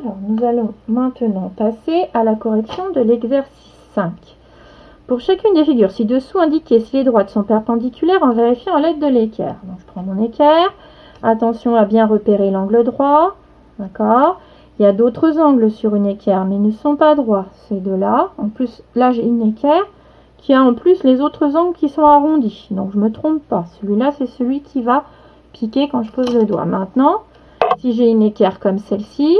Alors, nous allons maintenant passer à la correction de l'exercice 5. Pour chacune des figures ci-dessous, indiquez si les droites sont perpendiculaires en vérifiant à l'aide de l'équerre. Donc, je prends mon équerre. Attention à bien repérer l'angle droit. D'accord. Il y a d'autres angles sur une équerre, mais ils ne sont pas droits. Ces deux-là. En plus, là, j'ai une équerre qui a en plus les autres angles qui sont arrondis. Donc, je ne me trompe pas. Celui-là, c'est celui qui va piquer quand je pose le doigt. Maintenant, si j'ai une équerre comme celle-ci,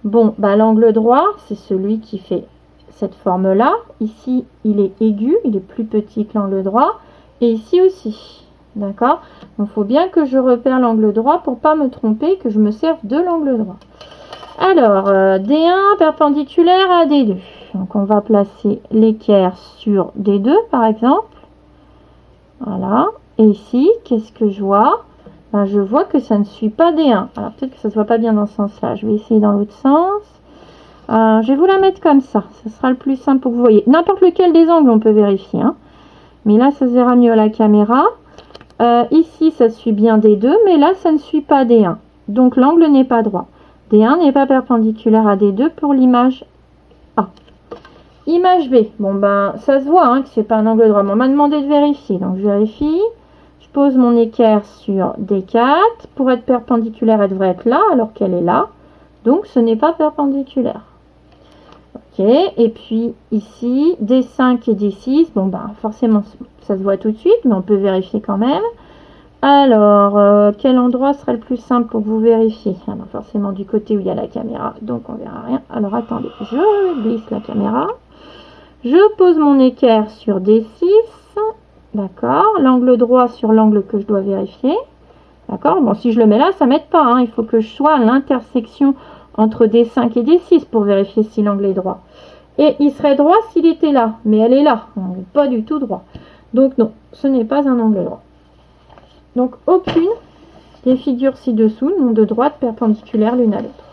bon, bah, l'angle droit, c'est celui qui fait cette forme-là. Ici, il est aigu, il est plus petit que l'angle droit. Et ici aussi. D'accord? Donc, il faut bien que je repère l'angle droit pour ne pas me tromper, que je me serve de l'angle droit. Alors, D1 perpendiculaire à D2. Donc, on va placer l'équerre sur D2, par exemple. Voilà. Et ici, qu'est-ce que je vois? Ben, je vois que ça ne suit pas D1. Alors, peut-être que ça ne se voit pas bien dans ce sens-là. Je vais essayer dans l'autre sens. Je vais vous la mettre comme ça. Ce sera le plus simple pour que vous voyez. N'importe lequel des angles, on peut vérifier. Hein. Mais là, ça se verra mieux à la caméra. Ici, ça suit bien D2, mais là, ça ne suit pas D1. Donc, l'angle n'est pas droit. D1 n'est pas perpendiculaire à D2 pour l'image A. Image B. Bon, ben, ça se voit hein, que ce n'est pas un angle droit. On m'a demandé de vérifier. Donc, je vérifie. Je pose mon équerre sur D4. Pour être perpendiculaire, elle devrait être là, alors qu'elle est là. Donc, ce n'est pas perpendiculaire. Ok. Et puis, ici, D5 et D6. Bon, ben, forcément, ça se voit tout de suite, mais on peut vérifier quand même. Alors, quel endroit serait le plus simple pour que vous vérifiez? Alors, forcément du côté où il y a la caméra, donc on verra rien. Alors, attendez, je glisse la caméra. Je pose mon équerre sur D6. D'accord. L'angle droit sur l'angle que je dois vérifier. D'accord. Bon, si je le mets là, ça ne m'aide pas. Hein. Il faut que je sois à l'intersection entre D5 et D6 pour vérifier si l'angle est droit. Et il serait droit s'il était là. Mais elle est là. On n'est pas du tout droit. Donc, non, ce n'est pas un angle droit. Donc, aucune des figures ci-dessous n'ont de droite perpendiculaire l'une à l'autre.